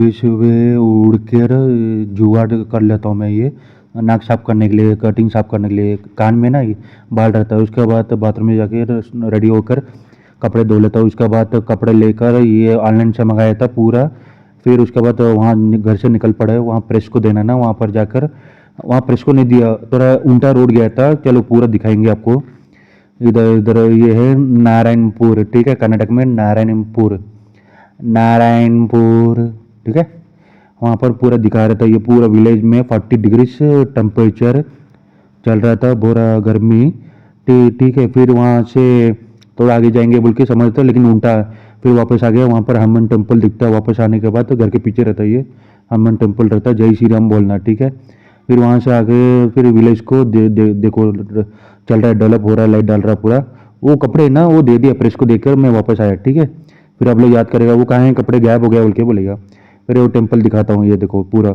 सुबह उड़ कर जुगाड़ कर लेता हूँ मैं ये नाक साफ करने के लिए, कटिंग साफ करने के लिए। कान में ना ये बाल रहता है। उसके बाद बाथरूम में जाके रेडी होकर कपड़े धो लेता हूँ। उसके बाद कपड़े लेकर ये ऑनलाइन से मंगाया था पूरा। फिर उसके बाद वहाँ घर से निकल पड़े, वहाँ प्रेस को देना ना, वहाँ पर जाकर वहाँ प्रेस को नहीं दिया, थोड़ा उल्टा रोड गया था। चलो पूरा दिखाएंगे आपको। इधर इधर ये है नारायणपुर, ठीक है, कर्नाटक में नारायणपुर, नारायणपुर, ठीक है। वहाँ पर पूरा दिखा रहा था ये पूरा विलेज में 40 डिग्री टेम्परेचर चल रहा था, पूरा गर्मी। ठीक है। फिर वहाँ से थोड़ा आगे जाएंगे बोल के समझता, लेकिन उल्टा फिर वापस आ गया। वहाँ पर हनुमान टेम्पल दिखता है। वापस आने के बाद तो घर के पीछे रहता है ये हनुमान टेम्पल रहता है। जय श्री राम बोलना, ठीक है। फिर वहाँ से आगे फिर विलेज को देखो चल रहा है, डेवलप हो रहा है, लाइट डाल रहा है पूरा। वो कपड़े ना वो दे दिया प्रेस को देकर, मैं वापस आया, ठीक है। फिर आप लोग याद करेगा वो कहाँ है, कपड़े गायब हो गया बोल के बोलेगा। फिर वो टेम्पल दिखाता हूँ, ये देखो पूरा।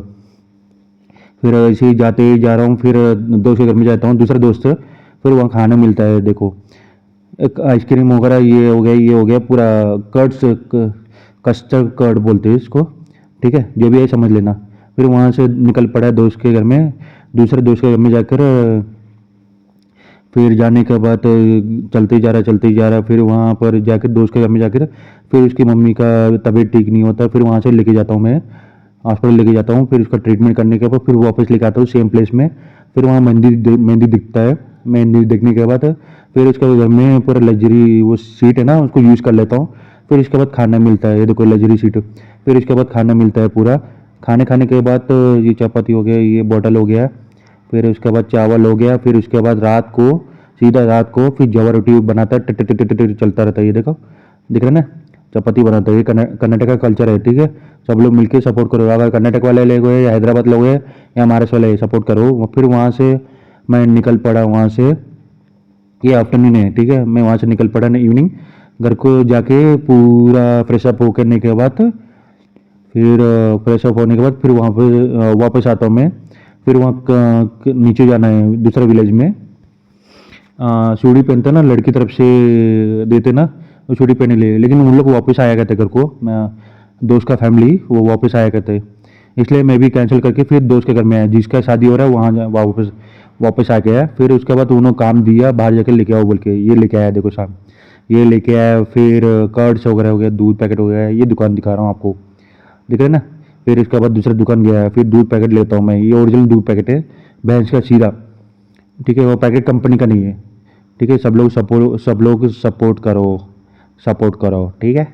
फिर ऐसे ही जाते ही जा रहा हूँ। फिर दोस्त के घर में जाता हूँ, दूसरा दोस्त। फिर वहाँ खाना मिलता है, देखो एक आइसक्रीम वगैरह, ये हो गया, ये हो गया पूरा। कर्ड्स, कस्टर्ड कर्ड बोलते हैं इसको, ठीक है, जो भी है समझ लेना। फिर वहाँ से निकल पड़ा है दोस्त के घर में, दूसरे दोस्त के घर में जाकर फिर जाने के बाद चलते ही जा रहा, चलते ही जा रहा। फिर वहाँ पर जाकर दोस्त के घर में जाकर फिर उसकी मम्मी का तबीयत ठीक नहीं होता। फिर वहाँ से लेके जाता हूँ मैं, हॉस्पिटल लेके जाता हूँ। फिर उसका ट्रीटमेंट करने के बाद फिर वापस लेके आता हूँ सेम प्लेस में। फिर वहाँ मेहंदी दिखता है। मेहंदी देखने के बाद फिर उसके घर में पूरा लग्जरी वो सीट है ना, उसको यूज़ कर लेता हूँ। फिर इसके बाद खाना मिलता है, ये देखो लग्जरी सीट। फिर इसके बाद खाना मिलता है पूरा। खाने के बाद ये चपाती हो गया, ये बॉटल हो गया, फिर उसके बाद चावल हो गया। फिर उसके बाद रात को, सीधा रात को फिर जवा रोटी बनाता है, टिट टिट टिट टिट चलता रहता है। ये देखो, दिख रहा है ना, चपाती बनाता है। ये कर्नाटक का कल्चर है, ठीक है। सब लोग मिलकर सपोर्ट करो। अगर कर्नाटक वाले लोग हैं या हैदराबाद लोग हैं या महाराष्ट्र वाले सपोर्ट करो। फिर वहाँ से मैं निकल पड़ा, वहाँ से ये आफ्टरनून है, ठीक है। मैं वहाँ से निकल पड़ा ना इवनिंग, घर को जाके पूरा फ्रेश अप होने के बाद फिर फ्रेश अप होने के बाद फिर वहाँ पे वापस आता हूँ मैं। फिर वहाँ नीचे जाना है दूसरा विलेज में। चूड़ी पहनते ना, लड़की तरफ से देते ना, वो चूड़ी पहने ले, लेकिन उन लोग वापस आया करते घर को। मैं दोस्त का फैमिली वो वापस आया करते, इसलिए मैं भी कैंसिल करके फिर दोस्त के घर में आया, जिसका शादी हो रहा है वहाँ वापस वापस आ गया। फिर उसके बाद उन्होंने काम दिया बाहर जाके लेके आओ बोल के, ये लेके आया, देखो शाम ये लेके आया। फिर कर्ड्स वगैरह हो गया, दूध पैकेट हो गया। ये दुकान दिखा रहा हूँ आपको, दिख रहा है ना। फिर इसके बाद दूसरा दुकान गया, फिर दूध पैकेट लेता हूँ मैं। ये ओरिजिनल दूध पैकेट है, भैंस का सीरा, ठीक है। वो पैकेट कंपनी का नहीं है, ठीक है। सब लोग सपोर्ट करो, सपोर्ट करो, ठीक है।